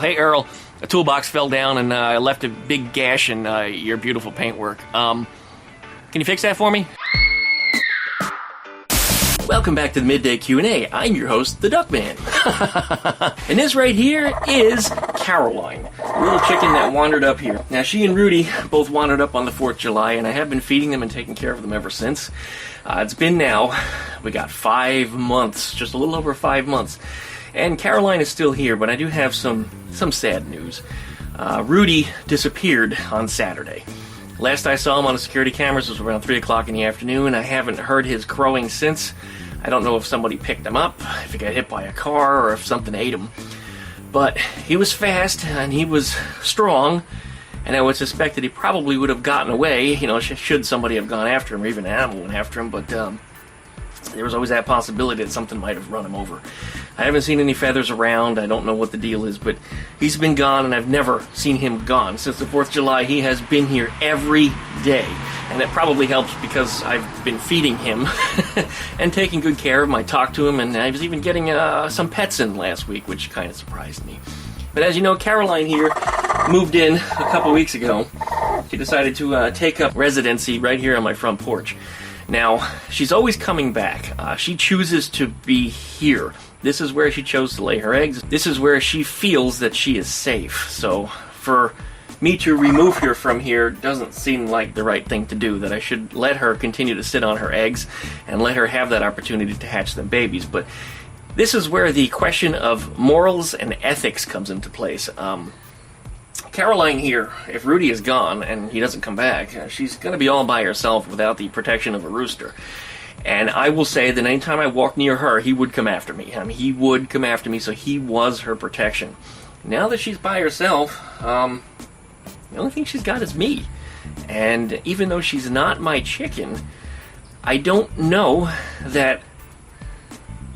Hey Earl, a toolbox fell down and I left a big gash in your beautiful paintwork. Can you fix that for me? Welcome back to the Midday Q&A. I'm your host, the Duckman. And this right here is Caroline, a little chicken that wandered up here. Now, she and Rudy both wandered up on the 4th of July, and I have been feeding them and taking care of them ever since. It's been now, we got 5 months, just a little over 5 months. And Caroline is still here, but I do have some sad news. Rudy disappeared on Saturday. Last I saw him on the security cameras was around 3 o'clock in the afternoon. I haven't heard his crowing since. I don't know if somebody picked him up, if he got hit by a car, or if something ate him. But he was fast, and he was strong, and I would suspect that he probably would have gotten away, you know, should somebody have gone after him, or even an animal went after him, but there was always that possibility that something might have run him over. I haven't seen any feathers around. I don't know what the deal is, but he's been gone, and I've never seen him gone. Since the 4th of July, he has been here every day, and it probably helps because I've been feeding him and taking good care of him. I talked to him, and I was even getting some pets in last week, which kind of surprised me. But as you know, Caroline here moved in a couple weeks ago. She decided to take up residency right here on my front porch. Now, she's always coming back. She chooses to be here. This is where she chose to lay her eggs. This is where she feels that she is safe. So, for me to remove her from here doesn't seem like the right thing to do, that I should let her continue to sit on her eggs and let her have that opportunity to hatch them babies. But this is where the question of morals and ethics comes into place. Caroline here, if Rudy is gone and he doesn't come back, she's going to be all by herself without the protection of a rooster. And I will say that anytime I walk near her, he would come after me. I mean, he would come after me, so he was her protection. Now that she's by herself, the only thing she's got is me. And even though she's not my chicken, I don't know that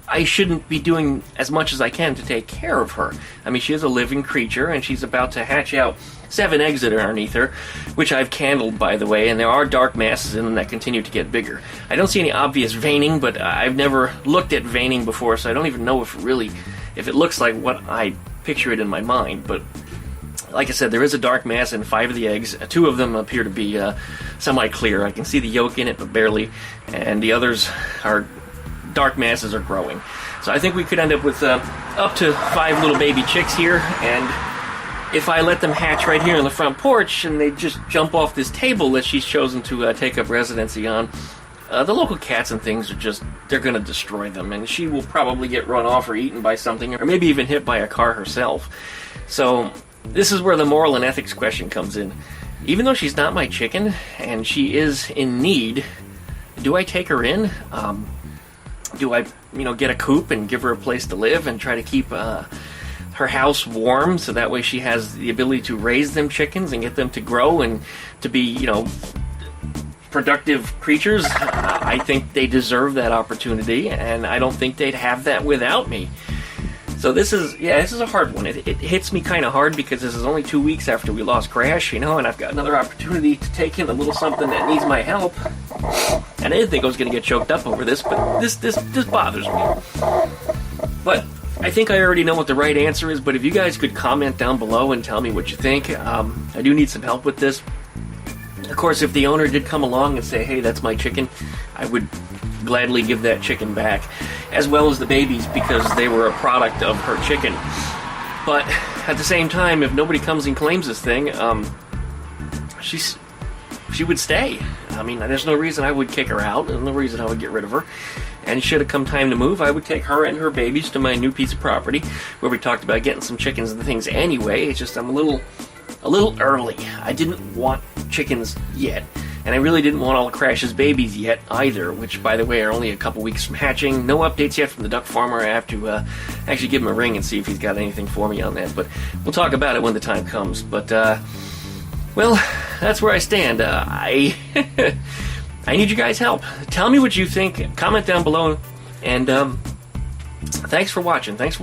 I shouldn't be doing as much as I can to take care of her. I mean, she is a living creature, and she's about to hatch out 7 eggs that are underneath her, which I've candled, by the way, and there are dark masses in them that continue to get bigger. I don't see any obvious veining, but I've never looked at veining before, so I don't even know if it looks like what I picture it in my mind. But like I said, there is a dark mass in 5 of the eggs. 2 of them appear to be semi-clear. I can see the yolk in it, but barely, and the others are dark masses are growing. So I think we could end up with up to 5 little baby chicks here, and if I let them hatch right here on the front porch and they just jump off this table that she's chosen to take up residency on, the local cats and things they're going to destroy them, and she will probably get run off or eaten by something, or maybe even hit by a car herself. So this is where the moral and ethics question comes in. Even though she's not my chicken and she is in need, do I take her in? Do I, get a coop and give her a place to live and try to keep her house warm so that way she has the ability to raise them chickens and get them to grow and to be, productive creatures? I think they deserve that opportunity, and I don't think they'd have that without me. So this is a hard one. It hits me kind of hard because this is only 2 weeks after we lost Krash, and I've got another opportunity to take in a little something that needs my help. And I didn't think I was going to get choked up over this, but this bothers me. But I think I already know what the right answer is, but if you guys could comment down below and tell me what you think. I do need some help with this. Of course, if the owner did come along and say, hey, that's my chicken, I would gladly give that chicken back, as well as the babies, because they were a product of her chicken. But at the same time, if nobody comes and claims this thing, she would stay. I mean, there's no reason I would kick her out. There's no reason I would get rid of her. And should it come time to move, I would take her and her babies to my new piece of property, where we talked about getting some chickens and things anyway. It's just I'm a little early. I didn't want chickens yet. And I really didn't want all of Krash's babies yet either, which, by the way, are only a couple weeks from hatching. No updates yet from the duck farmer. I have to actually give him a ring and see if he's got anything for me on that. But we'll talk about it when the time comes. But, well, that's where I stand. I need you guys' help. Tell me what you think. Comment down below. And Thanks for watching. Always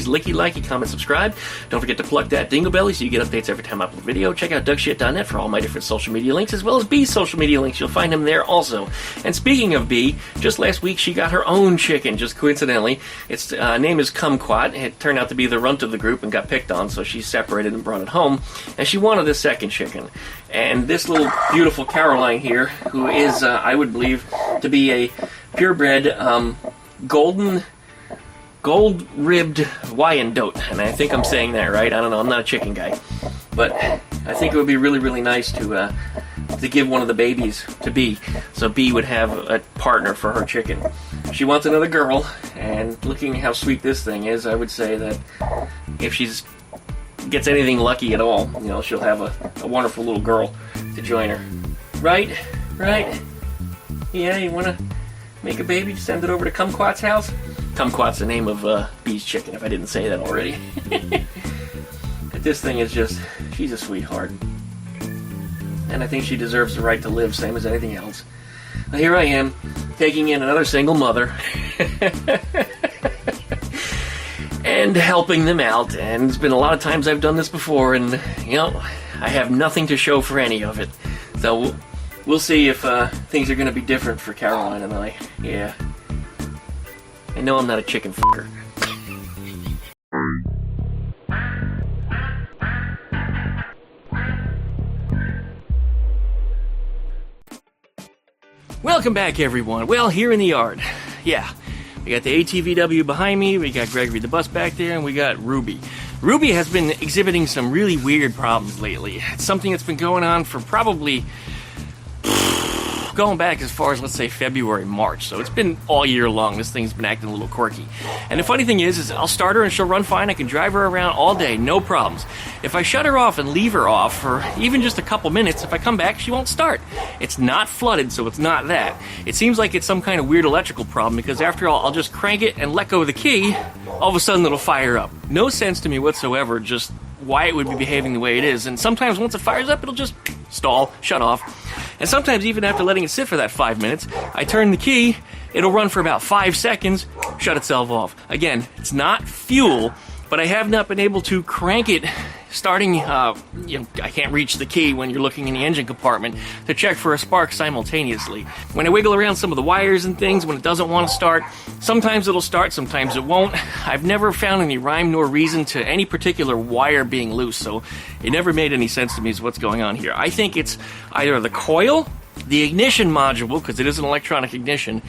licky, likey, comment, subscribe. Don't forget to plug that dingle belly so you get updates every time I upload a video. Check out DuckShit.net for all my different social media links, as well as B's social media links. You'll find them there also. And speaking of B, just last week she got her own chicken, just coincidentally. Its name is Kumquat. It turned out to be the runt of the group and got picked on, so she separated and brought it home. And she wanted a second chicken. And this little beautiful Caroline here, who is, I would believe, to be a purebred gold-ribbed Wyandotte, and I think I'm saying that right. I don't know. I'm not a chicken guy, but I think it would be really, really nice to give one of the babies to B, so B would have a partner for her chicken. She wants another girl, and looking how sweet this thing is, I would say that if she's gets anything lucky at all, you know, she'll have a wonderful little girl to join her. Right? Yeah, you want to make a baby? Send it over to Kumquat's house? Kumquat's the name of B's chicken, if I didn't say that already. But this thing is just, she's a sweetheart. And I think she deserves the right to live, same as anything else. Well, here I am, taking in another single mother. And helping them out. And it's been a lot of times I've done this before, and, you know, I have nothing to show for any of it. So we'll see if things are going to be different for Caroline and I. Yeah. I know I'm not a chicken fucker. Welcome back, everyone. Well, here in the yard. Yeah. We got the ATVW behind me, we got Gregory the bus back there, and we got Ruby. Ruby has been exhibiting some really weird problems lately. It's something that's been going on for probably going back as far as, let's say, February, March. So it's been all year long. This thing's been acting a little quirky. And the funny thing is I'll start her and she'll run fine. I can drive her around all day, no problems. If I shut her off and leave her off for even just a couple minutes, if I come back, she won't start. It's not flooded, so it's not that. It seems like it's some kind of weird electrical problem because after all, I'll just crank it and let go of the key, all of a sudden it'll fire up. No sense to me whatsoever, just why it would be behaving the way it is. And sometimes once it fires up, it'll just stall, shut off. And sometimes even after letting it sit for that 5 minutes, I turn the key, it'll run for about 5 seconds, shut itself off. Again, it's not fuel, but I have not been able to crank it starting, I can't reach the key when you're looking in the engine compartment to check for a spark simultaneously. When I wiggle around some of the wires and things, when it doesn't want to start, sometimes it'll start, sometimes it won't. I've never found any rhyme nor reason to any particular wire being loose, so it never made any sense to me as what's going on here. I think it's either the coil, the ignition module, because it is an electronic ignition,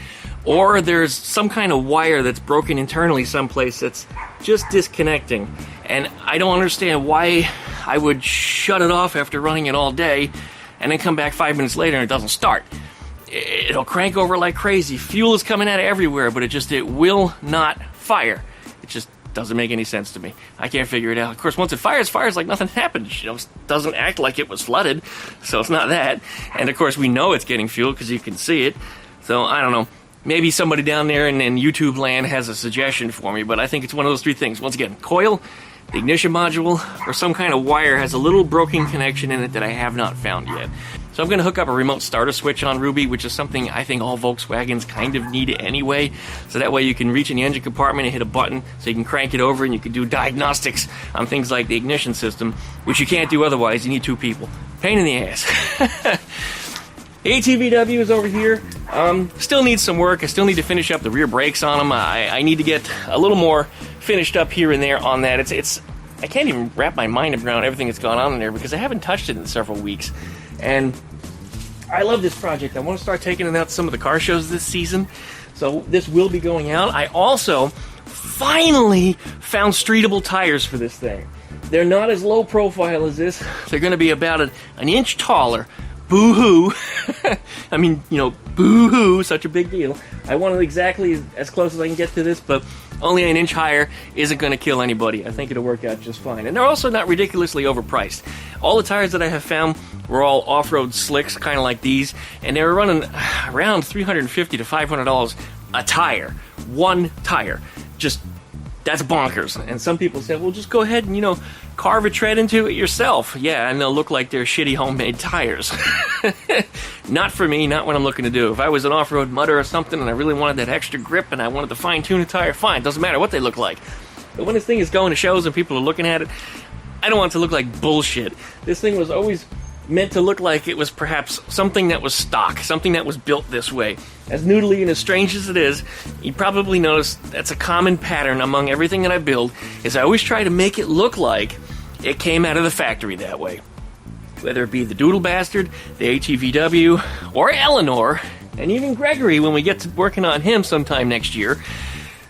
or there's some kind of wire that's broken internally someplace that's just disconnecting. And I don't understand why I would shut it off after running it all day and then come back 5 minutes later and it doesn't start. It'll crank over like crazy. Fuel is coming out of everywhere, but it will not fire. It just doesn't make any sense to me. I can't figure it out. Of course, once it fires like nothing happened. It doesn't act like it was flooded, so it's not that. And of course, we know it's getting fuel because you can see it. So I don't know. Maybe somebody down there in YouTube land has a suggestion for me, but I think it's one of those three things. Once again, coil, the ignition module, or some kind of wire has a little broken connection in it that I have not found yet. So I'm going to hook up a remote starter switch on Ruby, which is something I think all Volkswagens kind of need anyway. So that way you can reach in the engine compartment and hit a button so you can crank it over and you can do diagnostics on things like the ignition system, which you can't do otherwise. You need two people. Pain in the ass. ATVW is over here. Still needs some work. I still need to finish up the rear brakes on them. I need to get a little more finished up here and there on that. I can't even wrap my mind around everything that's gone on in there because I haven't touched it in several weeks. And I love this project. I want to start taking it out to some of the car shows this season. So this will be going out. I also finally found streetable tires for this thing. They're not as low profile as this. They're going to be about an inch taller. Boo-hoo. I mean, boo-hoo, such a big deal. I want it exactly as close as I can get to this, but only an inch higher isn't going to kill anybody. I think it'll work out just fine. And they're also not ridiculously overpriced. All the tires that I have found were all off-road slicks, kind of like these, and they were running around $350 to $500 a tire. One tire. Just, that's bonkers. And some people said, well, just go ahead and, carve a tread into it yourself. Yeah, and they'll look like they're shitty homemade tires. Not for me, not what I'm looking to do. If I was an off-road mudder or something and I really wanted that extra grip and I wanted to fine-tune a tire, fine, doesn't matter what they look like. But when this thing is going to shows and people are looking at it, I don't want it to look like bullshit. This thing was always meant to look like it was perhaps something that was stock, something that was built this way. As noodly and as strange as it is, you probably notice that's a common pattern among everything that I build, is I always try to make it look like it came out of the factory that way. Whether it be the Doodle Bastard, the ATVW, or Eleanore, and even Gregory when we get to working on him sometime next year,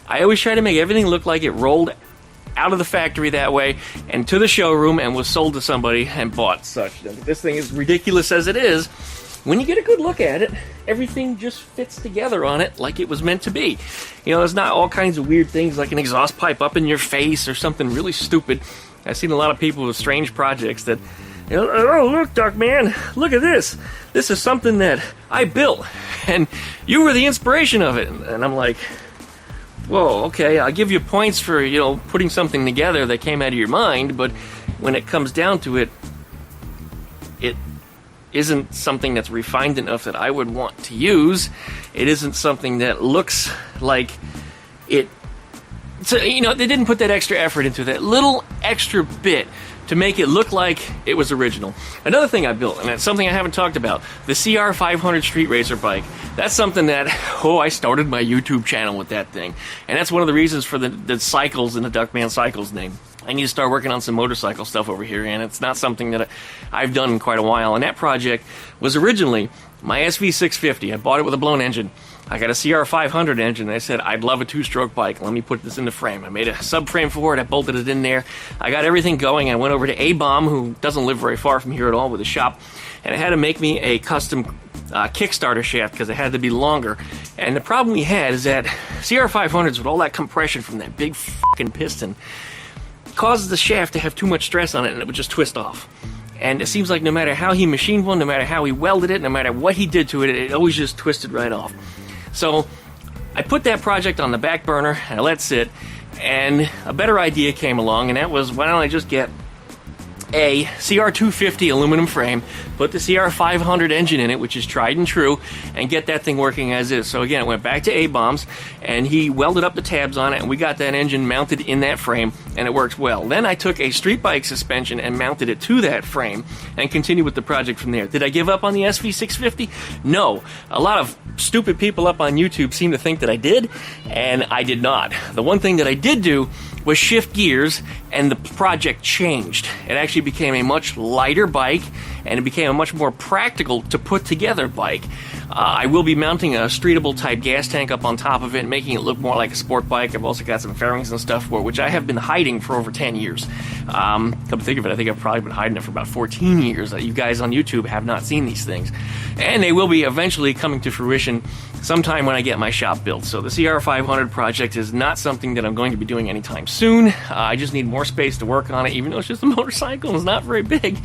I always try to make everything look like it rolled out of the factory that way and to the showroom and was sold to somebody and bought such. This thing is ridiculous as it is. When you get a good look at it, everything just fits together on it like it was meant to be. You know, there's not all kinds of weird things like an exhaust pipe up in your face or something really stupid. I've seen a lot of people with strange projects that, you know, oh, look, Duck Man, look at this. This is something that I built, and you were the inspiration of it. And I'm like, whoa, okay, I'll give you points for, you know, putting something together that came out of your mind, but when it comes down to it, it isn't something that's refined enough that I would want to use. It isn't something that looks like it. So, you know, they didn't put that extra effort into that little extra bit to make it look like it was original. Another thing I built, and it's something I haven't talked about, the CR500 street racer bike. That's something that, I started my YouTube channel with that thing. And that's one of the reasons for the cycles in the DuckmanCycles name. I need to start working on some motorcycle stuff over here, and it's not something that I've done in quite a while. And that project was originally my SV650. I bought it with a blown engine. I got a CR500 engine, and I said, I'd love a two-stroke bike. Let me put this in the frame. I made a subframe for it. I bolted it in there. I got everything going. I went over to A-Bomb, who doesn't live very far from here at all, with a shop, and I had to make me a custom Kickstarter shaft because it had to be longer. And the problem we had is that CR500s, with all that compression from that big fucking piston, causes the shaft to have too much stress on it, and it would just twist off. And it seems like no matter how he machined one, no matter how he welded it, no matter what he did to it, it always just twisted right off. So I put that project on the back burner, and I let it sit, and a better idea came along, and that was, why don't I just get a CR250 aluminum frame, put the CR500 engine in it, which is tried and true, and get that thing working as is. So again, it went back to A-Bombs, and he welded up the tabs on it, and we got that engine mounted in that frame, and it works well. Then I took a street bike suspension and mounted it to that frame, and continued with the project from there. Did I give up on the SV650? No. A lot of stupid people up on YouTube seem to think that I did, and I did not. The one thing that I did do was shift gears, and the project changed. It actually became a much lighter bike, and it became a much more practical to put together bike. I will be mounting a streetable type gas tank up on top of it, making it look more like a sport bike. I've also got some fairings and stuff for it, which I have been hiding for over 10 years. Come to think of it, I think I've probably been hiding it for about 14 years. You guys on YouTube have not seen these things. And they will be eventually coming to fruition sometime when I get my shop built. So the CR500 project is not something that I'm going to be doing anytime soon. I just need more space to work on it, even though it's just a motorcycle. It's not very big.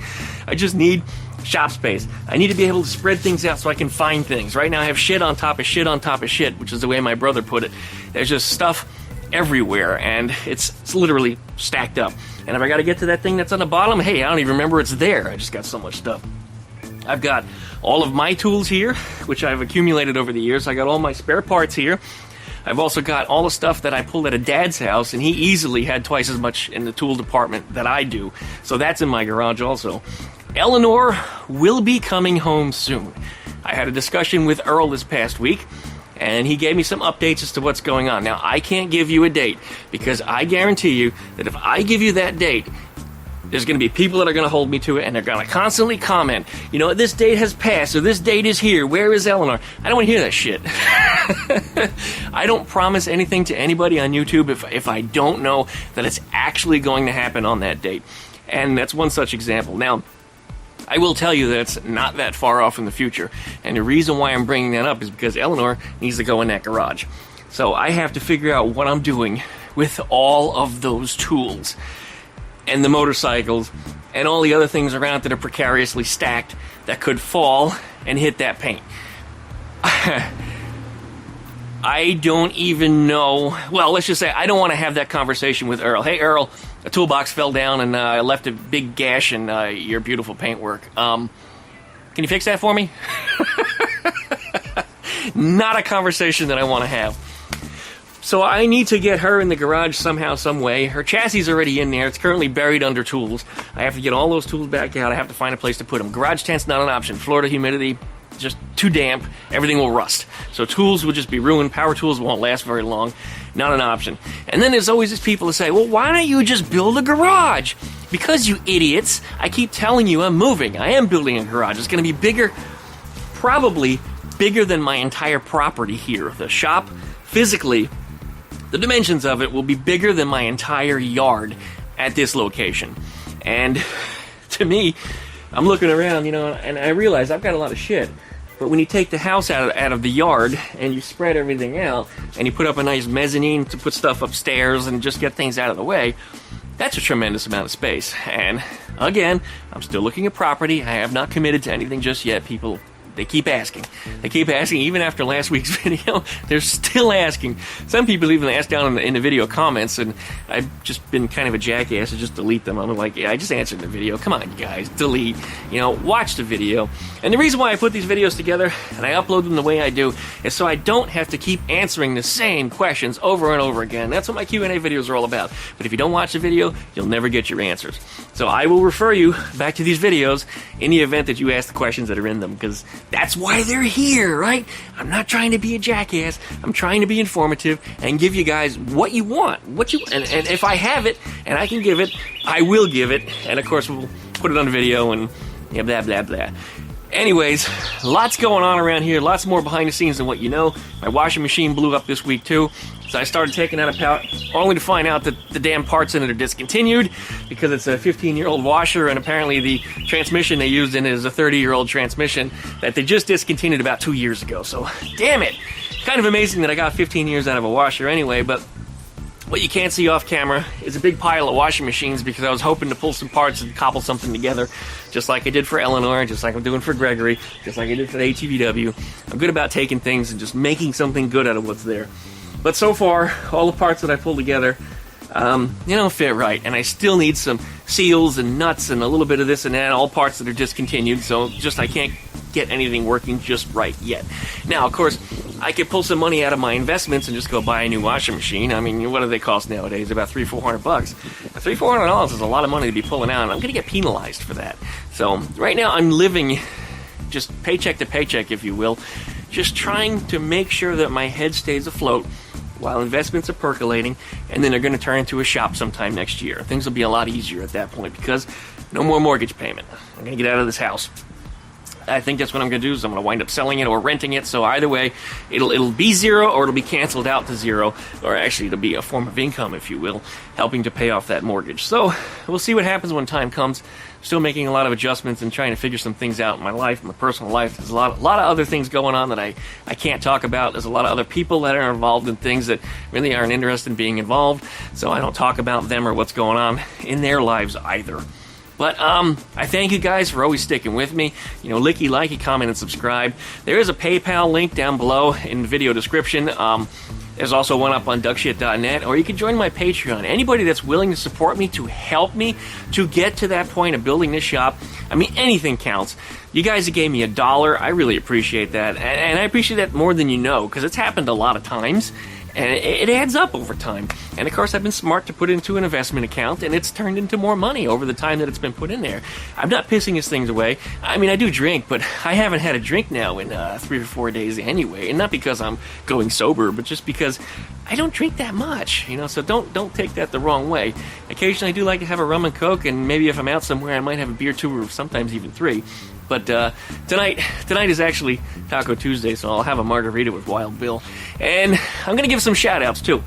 I just need shop space. I need to be able to spread things out so I can find things. Right now I have shit on top of shit on top of shit, which is the way my brother put it. There's just stuff everywhere, and it's literally stacked up. And if I got to get to that thing that's on the bottom, hey, I don't even remember it's there. I just got so much stuff. I've got all of my tools here, which I've accumulated over the years. I got all my spare parts here. I've also got all the stuff that I pulled at a dad's house, and he easily had twice as much in the tool department that I do. So that's in my garage also. Eleanore will be coming home soon. I had a discussion with Earl this past week, and he gave me some updates as to what's going on. Now, I can't give you a date, because I guarantee you that if I give you that date, there's going to be people that are going to hold me to it, and they're going to constantly comment, you know, this date has passed, or this date is here, where is Eleanore? I don't want to hear that shit. I don't promise anything to anybody on YouTube if I don't know that it's actually going to happen on that date. And that's one such example. Now, I will tell you that it's not that far off in the future, and the reason why I'm bringing that up is because Eleanore needs to go in that garage. So I have to figure out what I'm doing with all of those tools, and the motorcycles, and all the other things around that are precariously stacked that could fall and hit that paint. I don't even know. Well, let's just say I don't want to have that conversation with Earl. Hey, Earl, a toolbox fell down and I left a big gash in your beautiful paintwork. Can you fix that for me? Not a conversation that I want to have. So I need to get her in the garage somehow, some way. Her chassis is already in there. It's currently buried under tools. I have to get all those tools back out. I have to find a place to put them. Garage tent's not an option. Florida humidity, just too damp. Everything will rust. So tools will just be ruined. Power tools won't last very long. Not an option. And then there's always these people that say, well, why don't you just build a garage? Because, you idiots, I keep telling you I'm moving. I am building a garage. It's going to be bigger, probably bigger than my entire property here. The shop, physically, the dimensions of it will be bigger than my entire yard at this location. And to me, I'm looking around, and I realize I've got a lot of shit. But when you take the house out of the yard and you spread everything out and you put up a nice mezzanine to put stuff upstairs and just get things out of the way, that's a tremendous amount of space. And again, I'm still looking at property. I have not committed to anything just yet. People, they keep asking. They keep asking. Even after last week's video, they're still asking. Some people even ask down in the video comments, and I've just been kind of a jackass to just delete them. I'm like, yeah, I just answered the video. Come on, guys, delete. Watch the video. And the reason why I put these videos together and I upload them the way I do is so I don't have to keep answering the same questions over and over again. That's what my Q&A videos are all about. But if you don't watch the video, you'll never get your answers. So I will refer you back to these videos in the event that you ask the questions that are in them, because that's why they're here, right? I'm not trying to be a jackass. I'm trying to be informative and give you guys what you want. And if I have it and I can give it, I will give it. And of course, we'll put it on video and blah, blah, blah. Anyways, lots going on around here. Lots more behind the scenes than what you know. My washing machine blew up this week too. So I started taking out a pallet, only to find out that the damn parts in it are discontinued because it's a 15-year-old washer, and apparently the transmission they used in it is a 30-year-old transmission that they just discontinued about 2 years ago. So, damn it! Kind of amazing that I got 15 years out of a washer anyway, but what you can't see off camera is a big pile of washing machines because I was hoping to pull some parts and cobble something together, just like I did for Eleanore, just like I'm doing for Gregory, just like I did for the ATVW. I'm good about taking things and just making something good out of what's there. But so far, all the parts that I pulled together, fit right. And I still need some seals and nuts and a little bit of this and that, all parts that are discontinued, so I can't get anything working just right yet. Now, of course, I could pull some money out of my investments and just go buy a new washing machine. I mean, what do they cost nowadays? About $300-400. $300-400 is a lot of money to be pulling out, and I'm going to get penalized for that. So, right now, I'm living just paycheck to paycheck, if you will, just trying to make sure that my head stays afloat while investments are percolating, and then they're going to turn into a shop sometime next year. Things will be a lot easier at that point because no more mortgage payment. I'm going to get out of this house. I think that's what I'm going to do, is I'm going to wind up selling it or renting it, so either way, it'll be zero or it'll be canceled out to zero, or actually it'll be a form of income, if you will, helping to pay off that mortgage. So we'll see what happens when time comes. Still making a lot of adjustments and trying to figure some things out in my life, my personal life. There's a lot of other things going on that I can't talk about. There's a lot of other people that are involved in things that really aren't interested in being involved, so I don't talk about them or what's going on in their lives either. But I thank you guys for always sticking with me. Licky, likey, comment, and subscribe. There is a PayPal link down below in the video description. There's also one up on duckshit.net, or you can join my Patreon. Anybody that's willing to support me, to help me to get to that point of building this shop, I mean, anything counts. You guys that gave me $1, I really appreciate that. And I appreciate that more than you know, because it's happened a lot of times. And it adds up over time. And of course, I've been smart to put it into an investment account, and it's turned into more money over the time that it's been put in there. I'm not pissing these things away. I mean, I do drink, but I haven't had a drink now in 3 or 4 days anyway. And not because I'm going sober, but just because I don't drink that much. So don't take that the wrong way. Occasionally, I do like to have a rum and coke, and maybe if I'm out somewhere, I might have a beer, 2, or sometimes even 3. But tonight is actually Taco Tuesday, so I'll have a margarita with Wild Bill. And I'm going to give some shout-outs, too.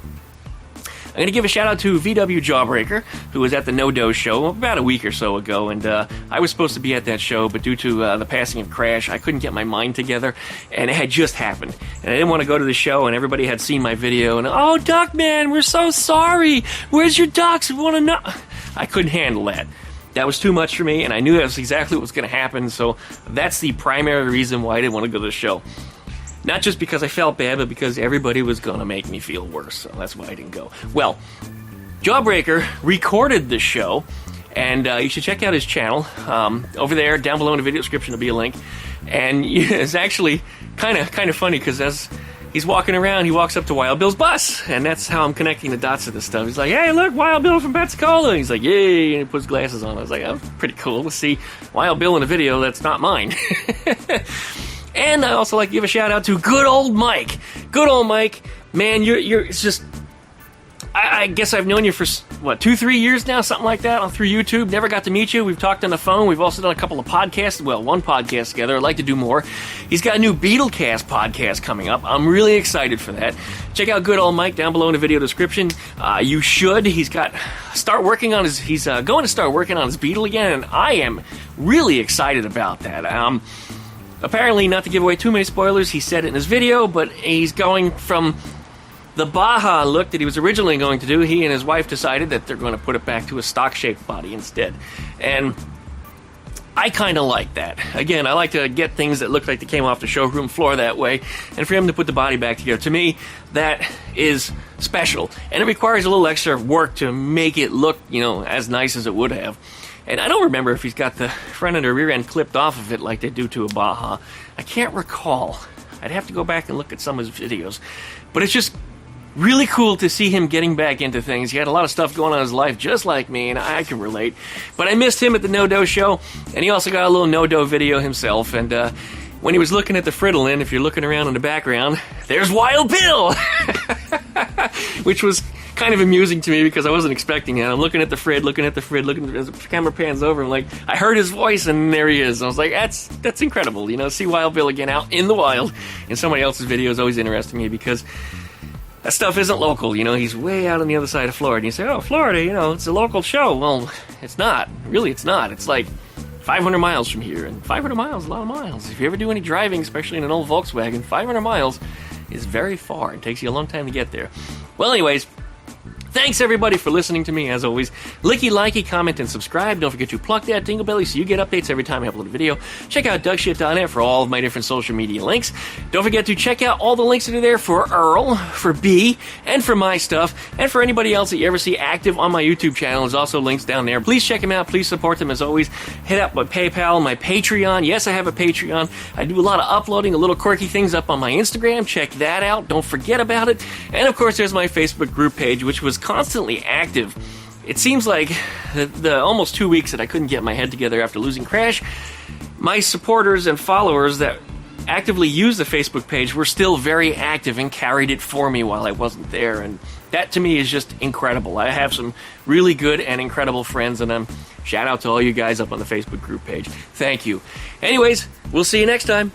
I'm going to give a shout-out to VW Jawbreaker, who was at the No Dose show about a week or so ago, and I was supposed to be at that show, but due to the passing of Krash, I couldn't get my mind together, and it had just happened. And I didn't want to go to the show, and everybody had seen my video, and, oh, Duckman, we're so sorry! Where's your ducks? We want to know... I couldn't handle that. That was too much for me, and I knew that was exactly what was going to happen, so that's the primary reason why I didn't want to go to the show. Not just because I felt bad, but because everybody was going to make me feel worse, so that's why I didn't go. Well, Jawbreaker recorded the show, And you should check out his channel. Over there, down below in the video description, will be a link. And it's actually kind of funny because as he's walking around, he walks up to Wild Bill's bus, and that's how I'm connecting the dots to this stuff. He's like, "Hey, look, Wild Bill from Pensacola." And he's like, "Yay!" And he puts glasses on. I was like, "Oh, pretty cool to see Wild Bill in a video that's not mine." And I also like to give a shout out to good old Mike. Good old Mike, man, you're it's just. I guess I've known you for, 2-3 years now, something like that, through YouTube. Never got to meet you. We've talked on the phone. We've also done a couple of podcasts. Well, one podcast together. I'd like to do more. He's got a new Beetlecast podcast coming up. I'm really excited for that. Check out good old Mike down below in the video description. You should. He's going to start working on his Beetle again, and I am really excited about that. Apparently, not to give away too many spoilers, he said it in his video, but he's going from the Baja look that he was originally going to do. He and his wife decided that they're going to put it back to a stock-shaped body instead. And I kind of like that. Again, I like to get things that look like they came off the showroom floor that way, and for him to put the body back together, to me, that is special. And it requires a little extra work to make it look, as nice as it would have. And I don't remember if he's got the front end or rear end clipped off of it like they do to a Baja. I can't recall. I'd have to go back and look at some of his videos. But it's just really cool to see him getting back into things. He had a lot of stuff going on in his life, just like me, and I can relate. But I missed him at the No-Do show, and he also got a little No-Do video himself. And when he was looking at the Fridolin, if you're looking around in the background, there's Wild Bill! Which was kind of amusing to me because I wasn't expecting it. I'm looking at the Frid, as the camera pans over, I'm like, I heard his voice, and there he is. I was like, that's incredible. See Wild Bill again out in the wild in somebody else's video is always interesting me because that stuff isn't local, he's way out on the other side of Florida. And you say, oh, Florida, it's a local show. Well, it's not. Really, it's not. It's like 500 miles from here, and 500 miles is a lot of miles. If you ever do any driving, especially in an old Volkswagen, 500 miles is very far. It takes you a long time to get there. Well, anyways, thanks, everybody, for listening to me, as always. Licky, likey, comment, and subscribe. Don't forget to pluck that dingle belly so you get updates every time I upload a video. Check out DuckShit.net for all of my different social media links. Don't forget to check out all the links that are there for Earl, for B, and for my stuff, and for anybody else that you ever see active on my YouTube channel. There's also links down there. Please check them out. Please support them, as always. Hit up my PayPal, my Patreon. Yes, I have a Patreon. I do a lot of uploading, a little quirky things up on my Instagram. Check that out. Don't forget about it. And, of course, there's my Facebook group page, which was constantly active. It seems like the almost 2 weeks that I couldn't get my head together after losing Krash, my supporters and followers that actively use the Facebook page were still very active and carried it for me while I wasn't there, and that to me is just incredible. I have some really good and incredible friends, and shout out to all you guys up on the Facebook group page. Thank you. Anyways, we'll see you next time.